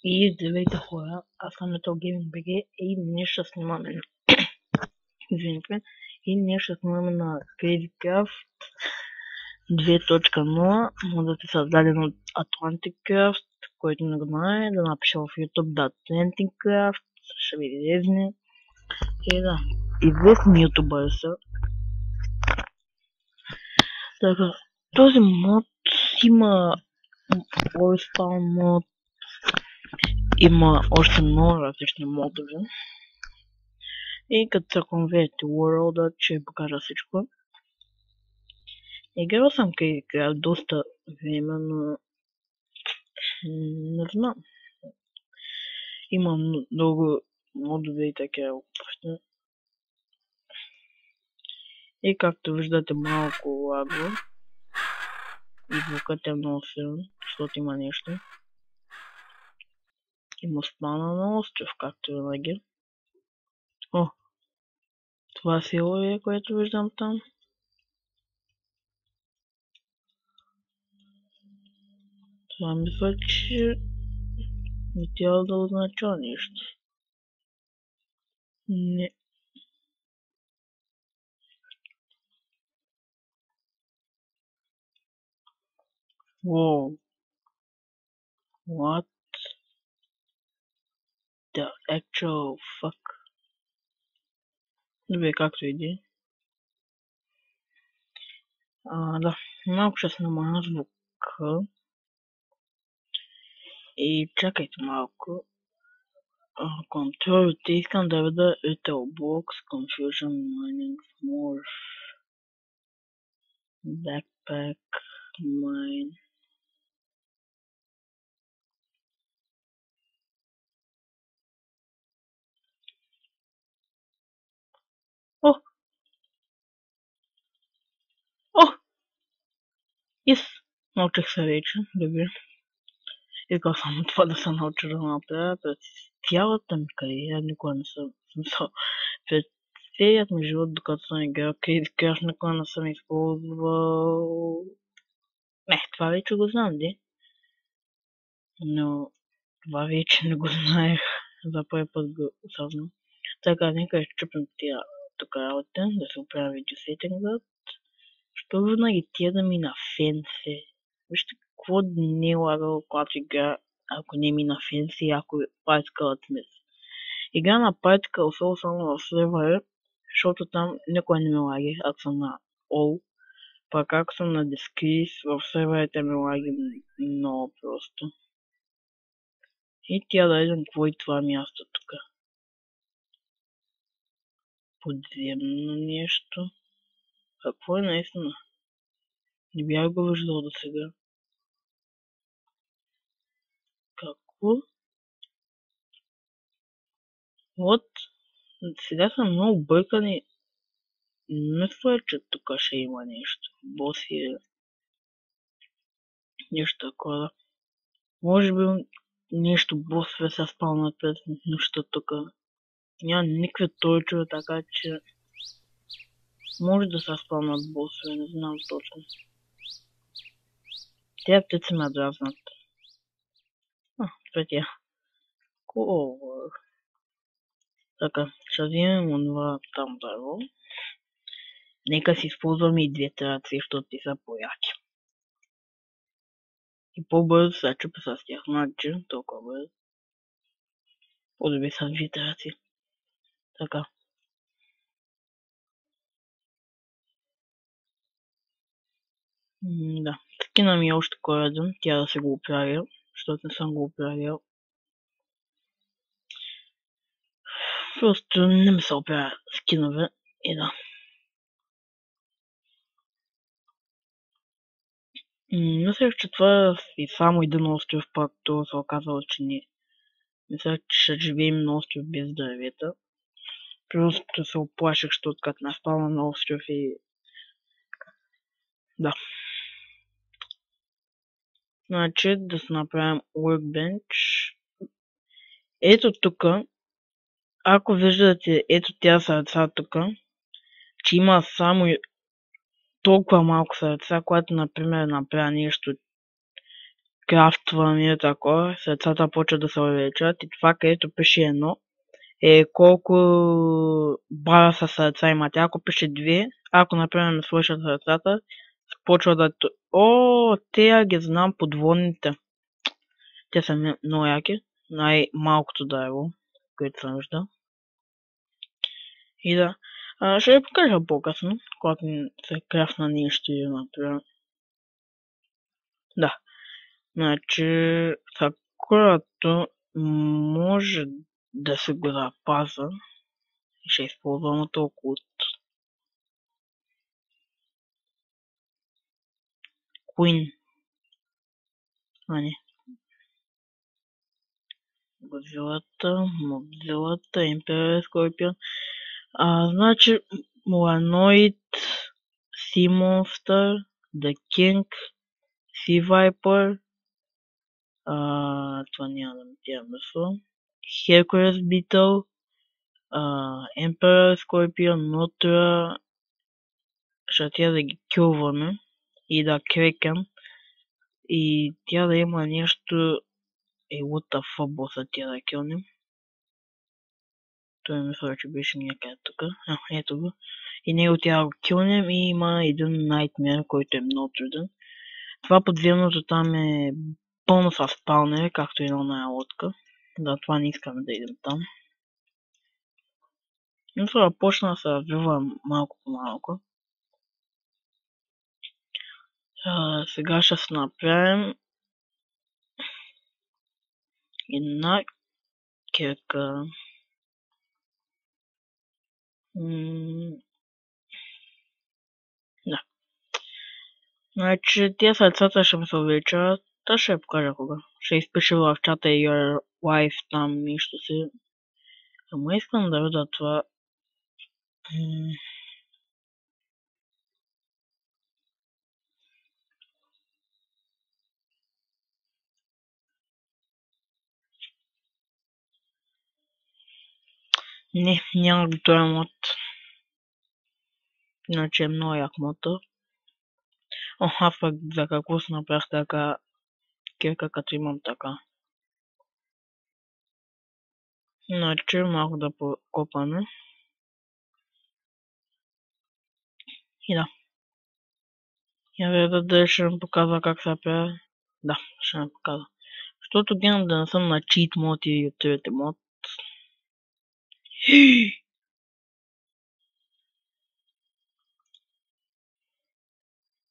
И здравейте хора, аз съм Metal Gaming BG и днес ще снимаме извините, и днес ще снимаме на CrazyCraft 2.0, модът е създаден от Atlantic Craft, който не го знае, да напише в YouTube да Atlantic Craft, ще ви излезне. И да, известни ютубъри са. Така, този мод има All-Star мод, има още много различни модове. И като се конверти World, ще покажа всичко. Играл съм CrazyCraft доста време, но не знам. Има много модове и така въобще. И както виждате малко лаго. И звукът е много силен, защото има нещо. Има спана на остров, както винаги. О! Това село е, което виждам там. Това мисля, че не трябва да означава нещо. Не. Wow. What the actual fuck? Добре, както иде. Да, малко ще снимам звука. И чакайте малко. Контролите искам да видя Etelbox, Confusion Mining, Morph, Backpack, Mine. О! О! Yes! Научих се вече, добре. Искал само това да се науча да направя през цялата ми кариера, никога не съм смисъл. През целият ми живот, докато съм играл CrazyCraft, никога не съм използвал... Не, това вече го знам, де. Но това вече не го знаех. За първи път го осъзнам. Така, нека изчупим тия тук работа, да се оправя видеосетингът. Що винаги тия да ми на фенси? Вижте какво не е лагало, когато игра, ако не ми на фенси и ако Particle Smith. Игра на Particle само в сервера, защото там никой не ми лаги, ако съм на All. Пак ако съм на Discrease, в серверите ми лаги много просто. И тя да видим какво е това място тук. Подземно нещо. Какво е наистина? Не бях го виждал до сега. Какво? Вот. Сега съм много бъркан и мисля, че тук ще има нещо. Боси нещо такова. Може би нещо босове се спалнат през нощта тук. Няма никакви точове, така че може да се спалнат босове, не знам точно. Тези птици ме дразнат. Това е тя. Cover. Така, ще вземем онова там дърво. Нека си използваме и две терации, защото ти са по-яки. И по-бързо се чупа с тях, значи толкова бързо. По-добре са две терации. Така. Да. Скина ми още кой един, тя да се го оправя, защото не съм го оправил. Просто не ми се оправя скинове и да. Мислех, че това е само един остров, пак това се оказало, че не. Мислех, че ще живеем на остров без дървета. Просто се оплаших, защото като не спална на остров и... Да. Значи да се направим workbench. Ето тук, ако виждате, ето тя сърца тук, че има само толкова малко сърца, когато, например, направя нещо крафтване такова, сърцата почва да се увеличат и това, където пише 1, колко бара са сърца има тя. Ако пише 2, ако например ме свършат сърцата, почва да... Тея ги знам подводните. Те са много яки. Най-малкото дърво, което съм виждал. И да. Ще ви покажа по-късно, когато се крафна нещо, например. Да. Значи, сакурато може да се го запаза и ще използвам толкова от Queen. Не. Мобзилата, Emperor Scorpion. Значи, Molanoid, Sea Monster, The King, Sea Viper, това няма да ми тя мисъл, Hercules Beetle, Emperor Scorpion, Nutra, ще тя да ги килваме и да крекам и тя да има нещо лута фъбоса тя да килнем. Той мисля, че беше някъде тук. Ето го. И него тя го килнем и има един Nightmare, който е много труден. Това подземното там е пълно с спаунери, както и на оная лодка. Да, това не искаме да идем там. Но това почна да се развива малко по малко. Сега ще се направим една кирка. Да. Значи, тия сърцата ще ми се увеличават. Та ще я покажа кога. Ще изпиша в чата Your Wife там нищо си. Ама искам да видя това. Не, няма го този мод. Иначе е много як мода. Аз пък за какво си направих така кирка, като имам така. Значи малко да покопаме. И да. Я видя дали ще ми показва как се прави. Да, ще ми показва. Защото гледам да не съм на чит мод и ютубите мод.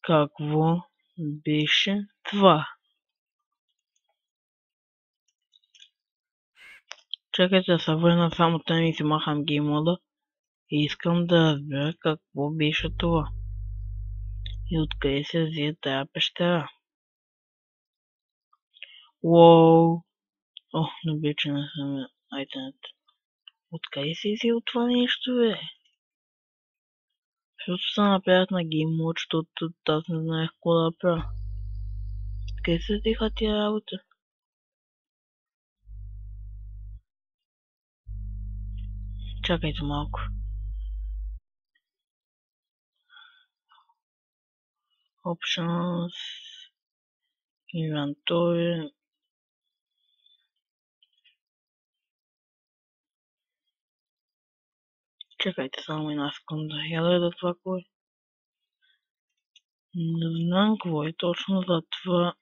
Какво беше това? Чакайте да се върна само там и си махам геймода. И искам да разбера какво беше това. И откъде се взе тая пещера. Уоу! Добре, че не съм айтенет. Откъде се взел това нещо, бе? Защото се направят на гейммод, защото аз не знаех какво да правя. Къде се взеха тия работи? Чакайте малко. Options. Inventory. Чакайте само една секунда. Я да видя това какво е. Не знам какво е точно за това.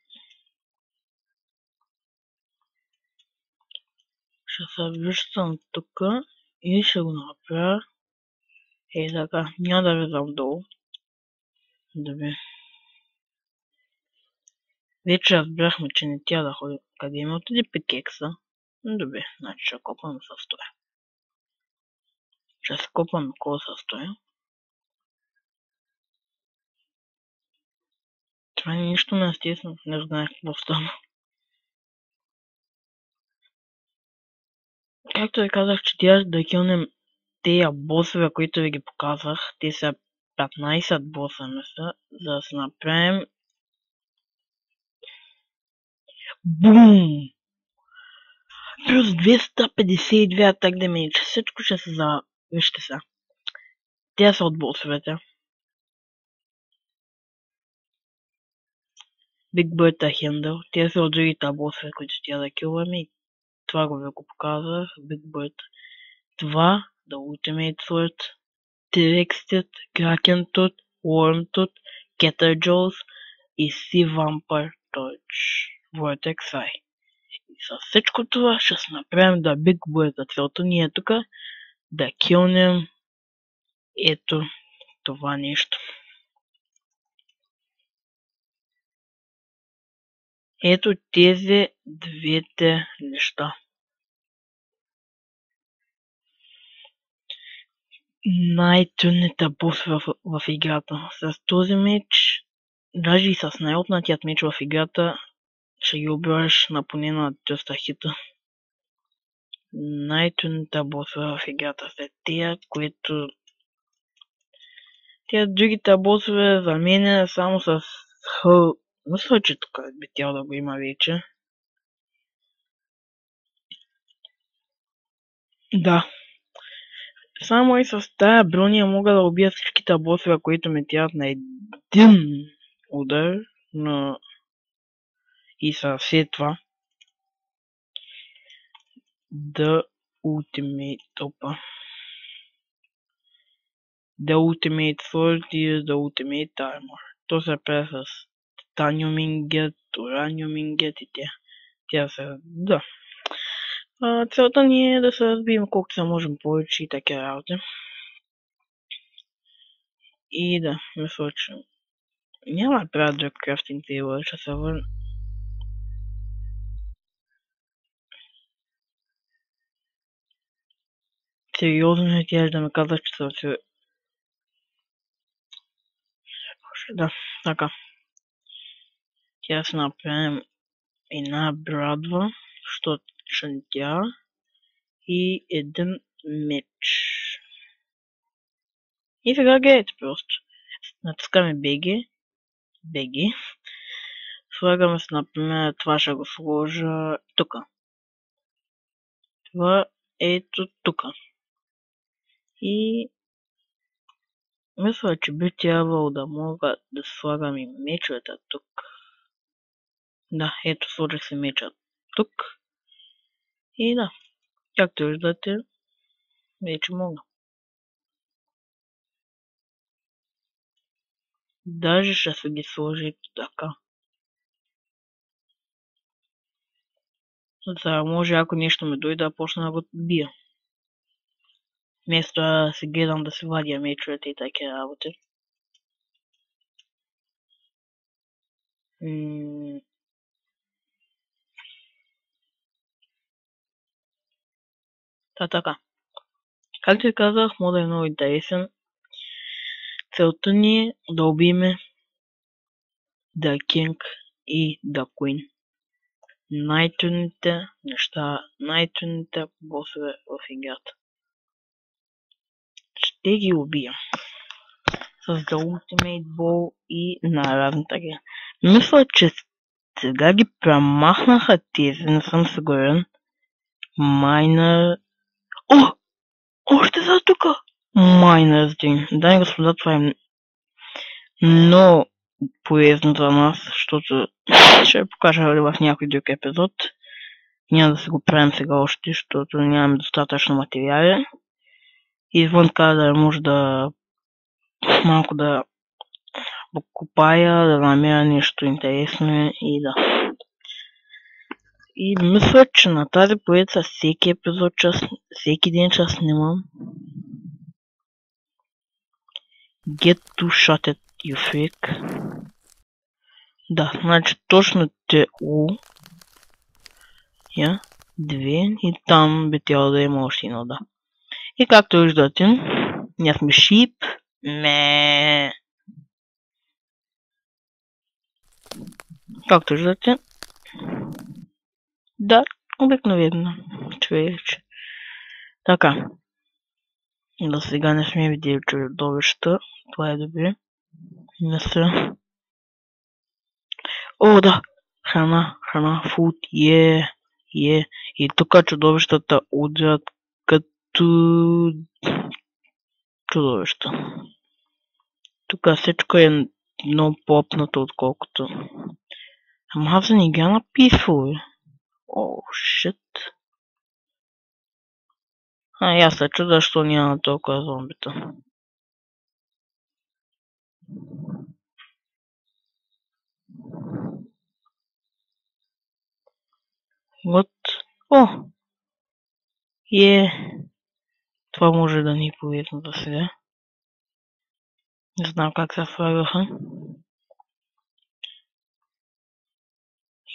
Ще се връщам тук и ще го направя. Така, няма да влизам долу. Добре. Вече разбрахме, че не тя да ходи. Къде има отиде пикекса? Добре, значи ще копам с това. Ще се копам около с това. Това нищо не стисна, не знаех какво стана. Както ви казах, че тя да килнем тия босове, които ви ги показах. Те са 15 боса, мисля, за да се направим. Бум! Плюс 252 атак демидж. Всичко ще се за... Вижте са. Те са от босовете. Big Bird Хендъл. Тия са от другите босове, които тя да килваме и това го показвах. Big Bird. Това, The Ultimate Sword, T-Rexът, Kraken Tooth, Worm Tooth, Ketterjaws и Sea Vampire Torch. Vortex Eye. И с всичко това ще се направим да Big Bird. Целта ни е тук да килнем ето това нещо. Ето тези двете неща. Най-трудните босове в играта. С този меч, даже и с най-отнатият меч в играта, ще ги убиваш на поне на 300 хита. Най-трудните босове в играта са тия, които... Тия другите босове за мен само с хъл... Мисля, че тук би тяло да го има вече. Да. Само и с тая броня мога да убия всичките босове, които ме тяват на един удар, но и със все това The Ultimate Sword и The Ultimate Armor. То се прави с Titanium Ingot, Uranium Ingot и тя са... Да. Целта ни е да се разбием колкото се можем повече и така работи. И да, мисля, че няма да правя друг крафтинг тейбъл, ще се върна. Сериозно ли тя да ме казваш, че съм се... Да, така. Тя се направим една брадва, що шантя и един меч. И сега гледайте просто. Натискаме BG. Слагаме се, например, това ще го сложа тука. Това ето тука. И мисля, че би трябвало да мога да слагам и мечовете тук. Да, ето сложих се меча тук. И да, както виждате, вече мога. Даже ще се ги сложи така. За да може, ако нещо ме дойде, да почна да го бия. Вместо да се гледам да се вадя мечовете и такива работи. Така. Както ви казах, модът е много интересен. Целта ни е да убиеме The King и The Queen. Най-трудните неща, най-трудните босове в играта. Ще ги убия. С The Ultimate Ball и на разната игра. Мисля, че сега ги премахнаха тези, не съм сигурен. Майнер... О! Още за тука! Майнерс Дин. Дами господа, това е много полезно за нас, защото ще ви покажа в някой друг епизод. Няма да се го правим сега още, защото нямаме достатъчно материали. Извън така да може да малко да покопая, да намеря нещо интересно и да. И мисля, че на тази поредица всеки епизод, всеки ден ще снимам. Get to shot it, you freak. Да, значи точно ТУ. Я, 2 и там би трябвало да има още едно, да. И както виждате, ние сме шип. Както виждате, да, обикновено човече. Така. До сега не сме видели чудовища. Това е добре. Мисля. О, да! Храна, фуд, И тук чудовищата удрят като чудовища. Тук всичко е много по-опнато, отколкото I'm having again peaceful. Oh shit. Я се чудя, защо няма толкова зомбита. Вот. О! Това може да ни повезне за сега. Не знам как се слагаха.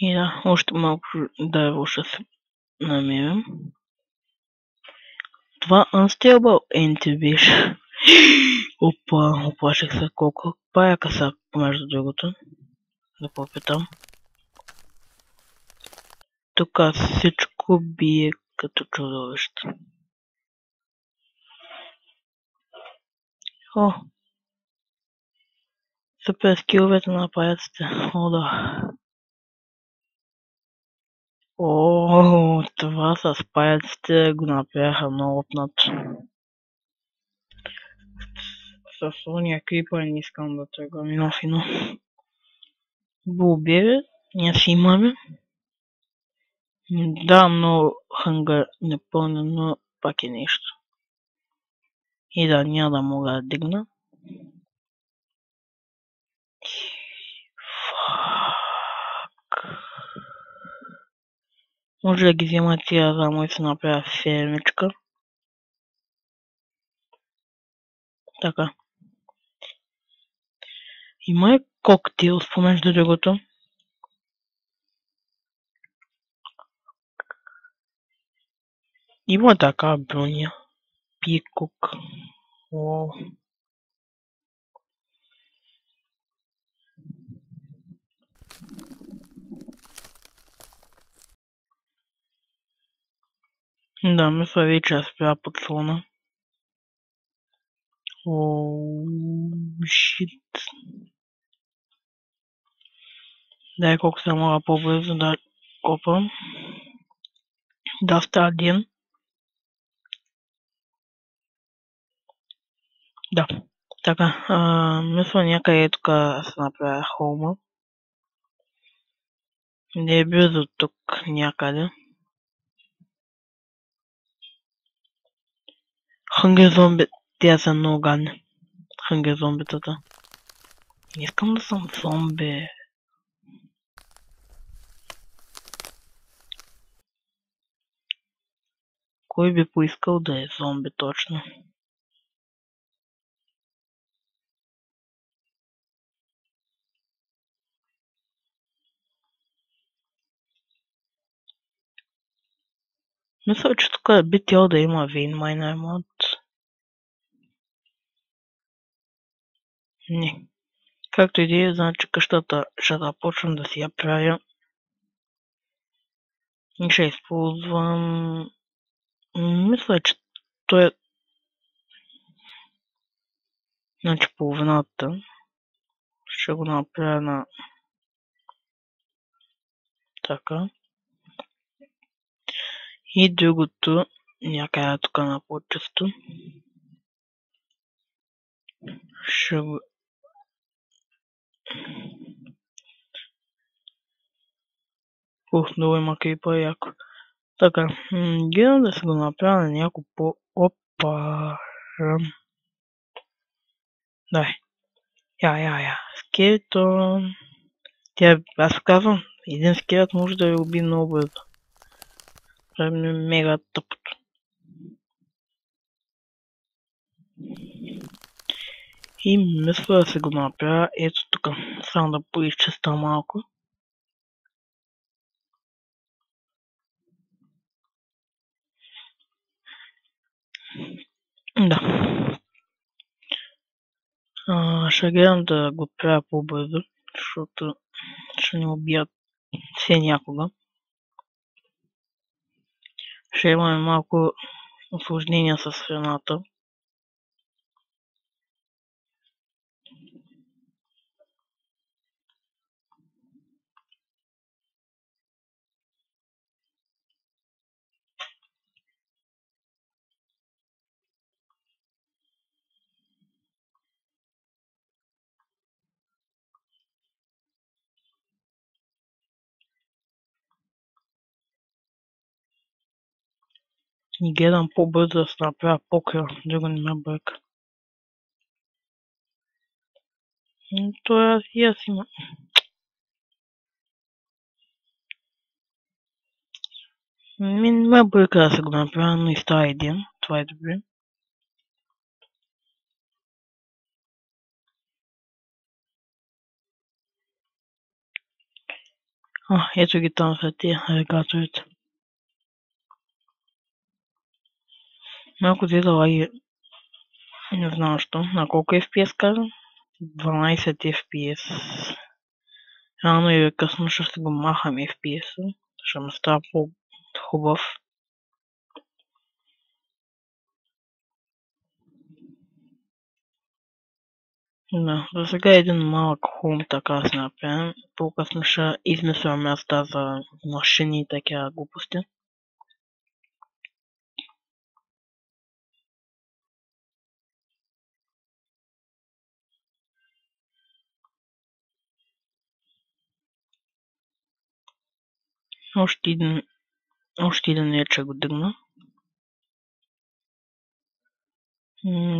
И да, още малко дърво ще се намерим. Това Unstable Entity беше. Опа, оплаших се колко паяка са, между другото. Да попитам. Тук всичко бие като чудовище. О! Супер скиловете на паяците. О, да. О, това с паяците го направиха много опнат. С ония крипър не искам да тръгвам и фино. Го убие, ние си имаме. Да, но хънгър не пълня, но пак е нещо. И да, няма да мога да дигна. Фак. Може да ги взема тия замо и се направя фермичка. Така. Има и коктейл, спомежду другото. Има така броня. Пикок. О. Да, мисля вече спря подслона. О, шит. Дай колко се мога по-бързо да копам. Да, става ден. Да. Така, мисля някъде тук се направя холма. Не е близо тук някъде. Хънгър зомби, тя са много гадни. Хънгър зомбитата. Не искам да съм зомби. Кой би поискал да е зомби точно? Мисля, че тук би трябвало да има Vein Miner мод. Не. Както и да е, значи къщата ще започвам да си я правя. И ще използвам... Мисля, че той е... Значи половината. Ще го направя на... Така. И другото някъде тук на по-често. Ще го... Много има крипа яко. Така, гледам да се го направя на някакво по-опа. Дай. Я. Скелетон. Аз казвам, един скелет може да я уби много бързо. Това е мега тъпото. И мисля да се го направя ето тук. Само да поизчиста малко. Да. Ще гледам да го правя по-бързо, защото ще ни убият все някога. Ще имаме малко усложнения с храната. И гледам по-бързо да се направя покрива, друго не ме бърка. Това и аз имам. Не ме бърка да се го направя, но и става един. Това е добре. Ето ги там са тия регаторите. Малко взе да лаги. Не знам що. На колко FPS казвам? 12 FPS. Рано или късно ще се го махам FPS-а. Ще ме става по-хубав. Да, за сега един малък хум така си направим. По-късно ще измисля места за машини и такива глупости. Още един е, че го дигна.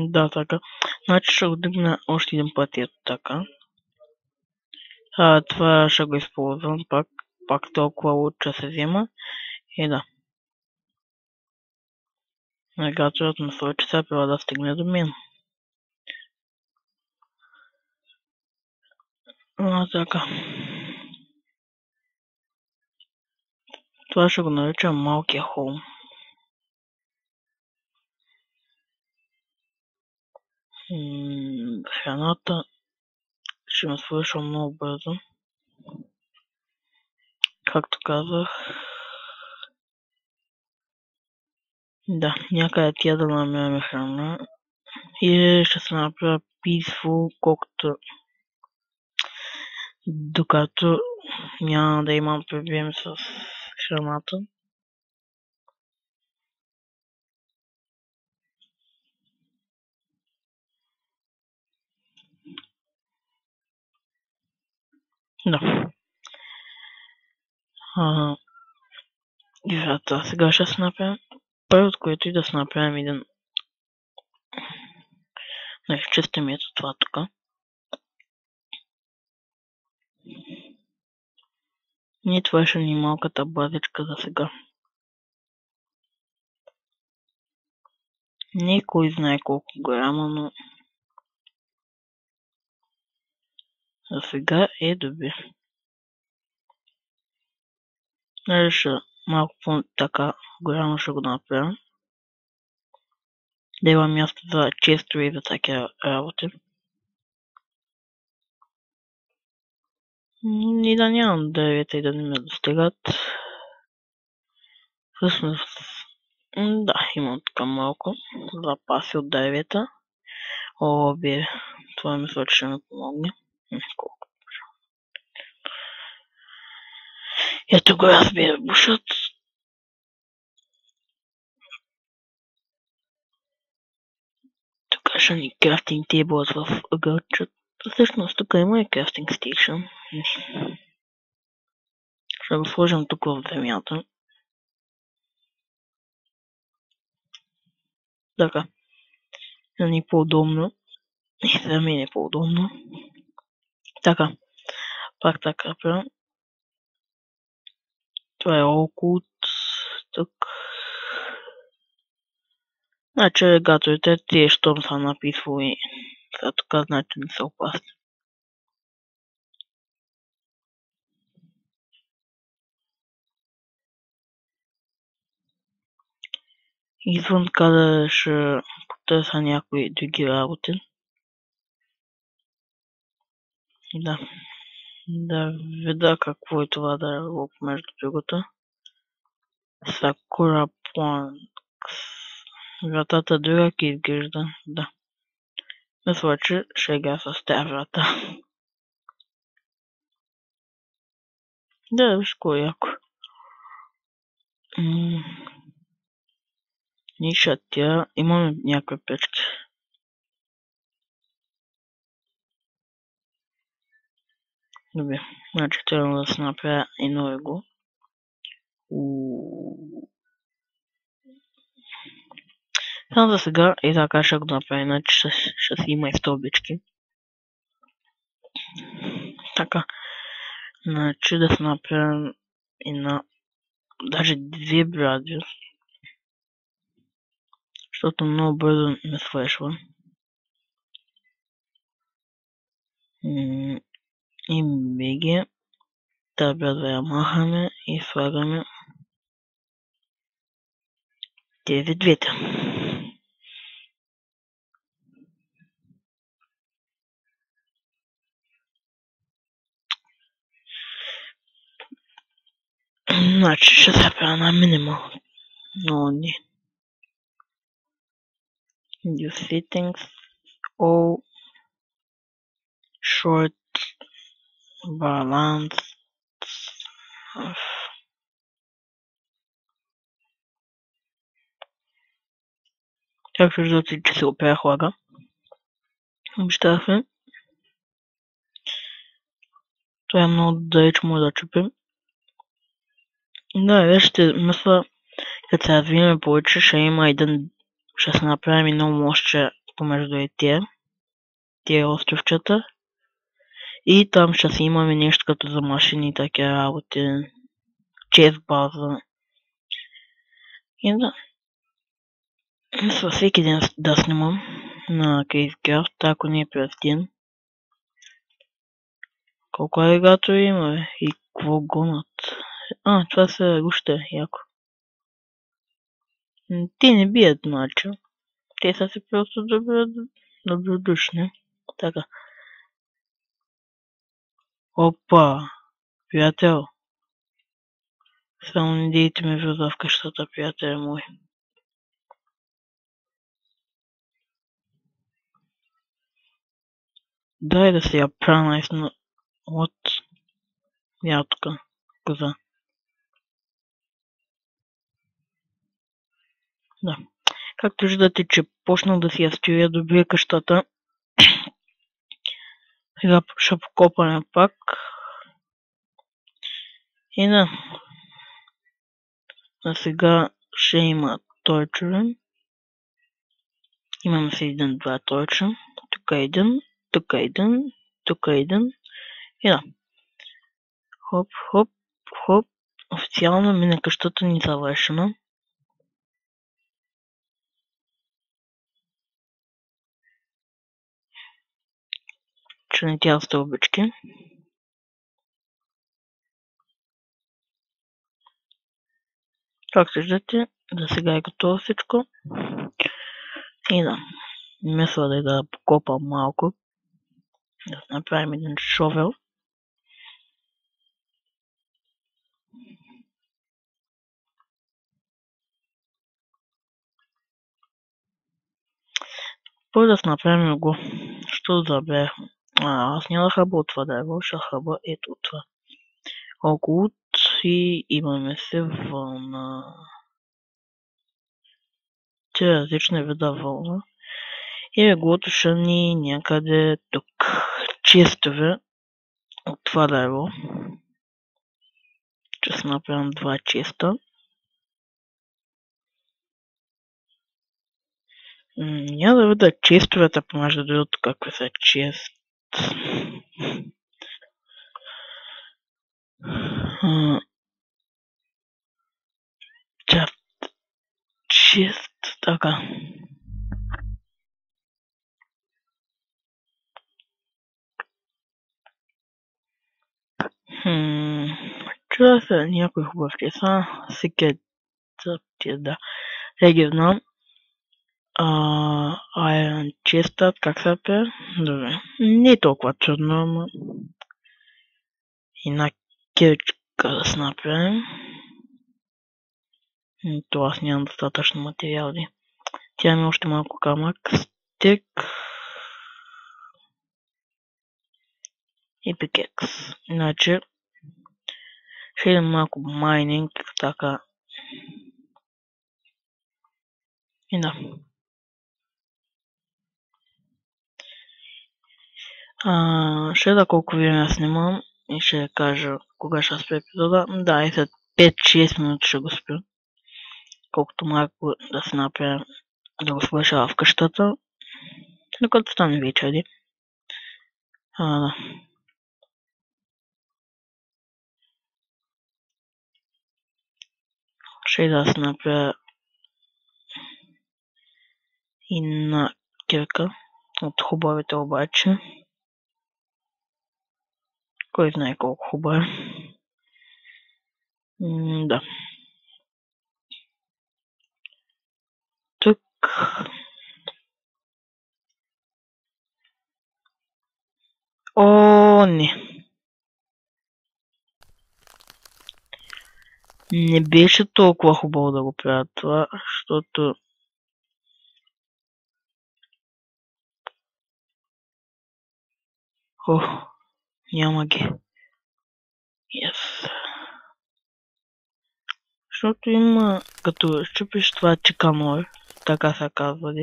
Да, така. Значи ще го дигна още един път ето така. Това ще го използвам пак толкова лучше се взема. И да. Навигаторът ме сочи сега трябва да стигне до мен. Така. Това ще го наричам малкия холм. Храната ще ме свършва много бързо. Както казах. Да, някъде тя да намерим храна. И ще се направя peaceful, докато няма да имам проблем с храната. Да. И това сега ще се направим. Първото, което и да се направим един. Да изчистим ето това тук. И това ще ни малката базичка за сега. Не кой знае колко голяма, но за сега е добре. Ще малко по-така голямо ще го направя. Да има място за често и за такива работи. И да нямам дървета и да не ме достигат. Всъщност, да, имам така малко запаси от дървета. Бе, това мисля, че ще ми помогне. Колко? Ето го аз бе бушат. Тук ще ни крафтинг тейблът в ъгълчет. Всъщност тук има и крафтинг стейшън. Ще го сложим тук в земята. Така. Да ни е по-удобно. И за мен е по-удобно. Така. Пак така правя. Това е около тук. Значи алигаторите тие щом са написвали сега тук, значи не са опасни. Извън къде ще потърся някои други работи. Да видя какво е това дърво между другото. Sakura Planks. Вратата друга изглежда, да. Мисля, че шега с тази врата. Да, виж кое яко. Ниша тя, имаме някакви печки. Добре, значи трябва да се направя едно его. Само за сега и така ще го направя, иначе ще си има и стълбички. Така, значи да се направим даже две бради, защото много бързо ме свършва. И беги, тази брадва я махаме и слагаме тези двете. Значи ще се правя на минимал. Но не. You settings all short balance. Както виждате, че се опрях лага. Обещах ви. Това е много далеч, може да чупим. Да, вече ще мисля, като се развием повече, ще има ще се направим едно мостче помежду и тия островчета. И там ще си имаме нещо като за машини и такива работи. Чест база. И да. Мисля всеки ден да снимам на Кейсграфт, ако не е през ден. Колко алигатори има и какво гонят. Това са гуща, яко. Те не бият, значи. Те са си просто добродушни. Така. Опа! Приятел. Само не дейте ме влиза в къщата, приятели мой. Дай да си я пранайсна от ятка коза. Да. Както виждате, че почнах да си я строя добре къщата. Сега ще покопаме пак. И да. А сега ще има торчове. Имаме си един-два торча. Тук един, тук един, тук един. И да. Хоп, хоп, хоп. Официално мина къщата ни завършена. Че не тя стълбички. Както виждате, за сега е готово всичко. И да. Мисля да покопам малко. Да направим един шовел. Първо да направим го. Що забравих? Аз няма хъба от това дърво, ще хъба ето това. Около и имаме се вълна. Те различни вида вълна. И леглото ще ни някъде тук. Честове от това дърво. Ще се направим два честа. Няма да видя честовете, помежду да дойдат какви са чест. Чест, така. Чува се някои хубавки са. Секет, да. Я ги знам. Iron Chestnut, как се пее? Добре. Не е толкова трудно, ама една кирчка да се направим. То аз нямам достатъчно материали. Тя има още малко камък, стик и пикекс. Значи ще идем малко майнинг, така. И да. Ще да колко време снимам и ще кажа кога ще спре епизода. Да, и след 5-6 минути ще го спя. Колкото малко да се направим да го свърша в къщата, докато стане вечери. Да. Ще да се направя и на кирка от хубавите обаче. Кой знае колко хубава е. Да. Тук не. Не беше толкова хубаво да го правя това, защото няма ги. Yes. Защото има, като щупиш това чеканор, така се казва,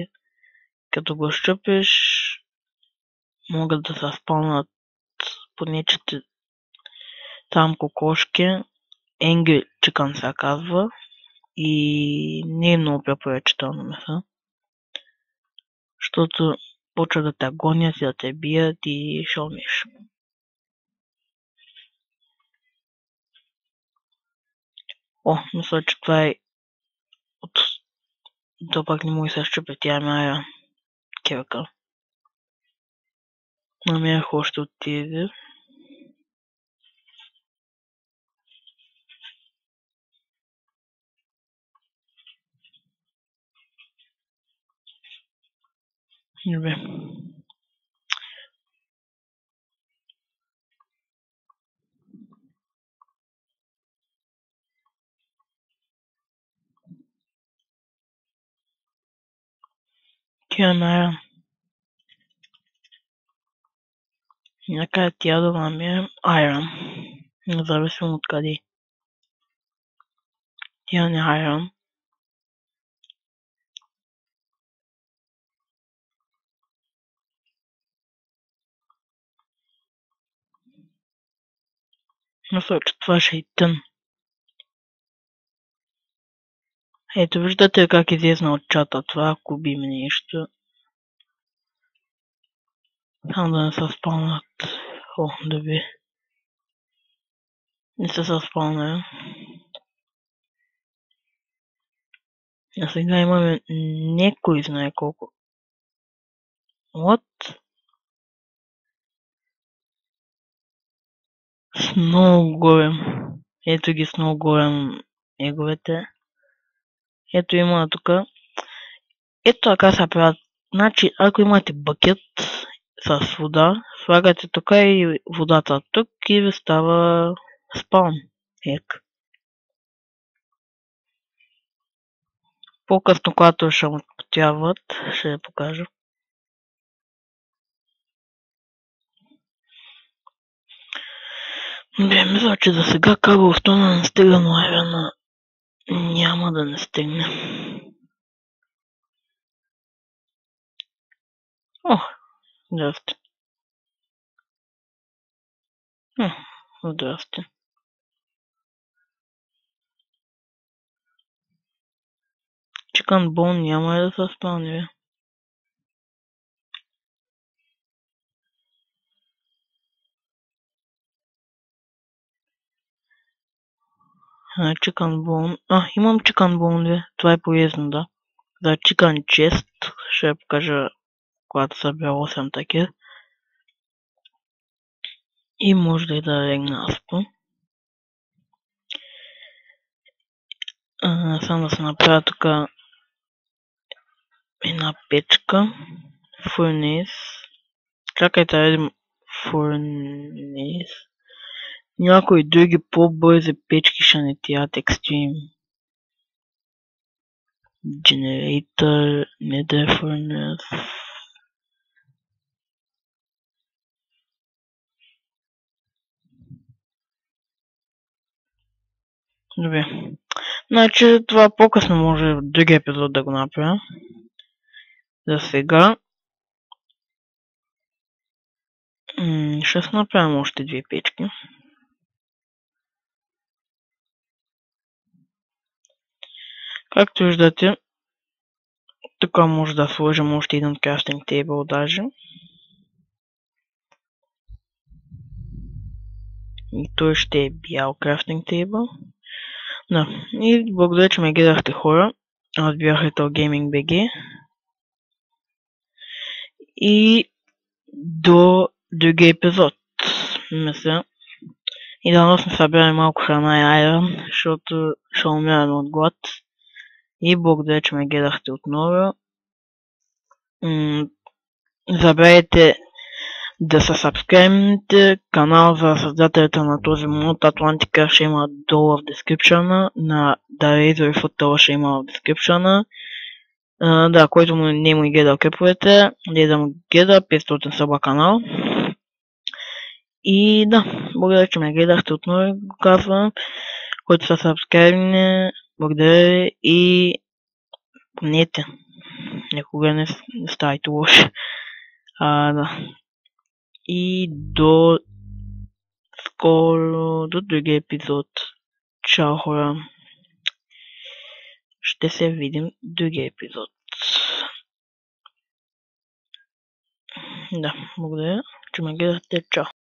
като го щупиш, могат да се спълнат поне там кокошки, Angry Chicken се казва, и не е много препоръчително месо, защото почва да те гонят и да те бият и ще умреш. Мисля, че това е то пак не може да се щупи тя моя кирка. Намерих още от тези. Добре. Тя моя. Някъде тя да намерим Iron. Независимо от къде. Тя не е Iron. Мисля, че това ще е тън. Ето виждате как излезна от чата това, ако би ми нещо. Само да не се спълнат. Добре. Не се спълня. А сега имаме некой знае колко. What? С много горем. Ето ги с много горем еговете. Ето има тук. Ето така се правят. Значи, ако имате бакет с вода, слагате тук и водата тук и ви става спаун. Ек. По-късно, когато ще му потяват, ще я покажа. Мисля, че за сега кабелстона не стига, но Айрана няма да не стигне. Здрасти. Здрасти. Chicken bone няма да се спълни. Chicken bone. Имам chicken bone, това е полезно, да. За chicken chest ще я покажа, когато събера 8 такива. И може да и да легна аспо. Само да се направя тук една печка. Фурнес. Чакайте да видим фурнес. Някои други по-бързи печки ще не тият екстрим. Generator, Nether Furnace. Добре. Значи това по-късно може в други епизод да го направя. За сега ще се направим още 2 печки. Както виждате, Тук може да сложим още един crafting table даже. И той ще е бял crafting table. Да. И благодаря, че ме гледахте, хора. Аз бях Retro Gaming BG. И до другия епизод. Мисля. И да сме събрали малко храна и айрон, защото ще умираме от глад. И благодаря, че ме гледахте отново. Забравяйте да се сабскрайбнете. Канал за създателите на този мод Атлантика ще има долу в дескрипшена. На The Razor Foot ще има в дескрипшена. Да, който не му гледал клиповете, да му гледа 500 съба канал. И да, благодаря, че ме гледахте отново, го казвам. Който са сабскрайбне, благодаря и помнете, никога не ставайте лоши. Да. И до скоро, до другия епизод. Чао, хора. Ще се видим в другия епизод. Да, благодаря, че ме гледахте. Чао.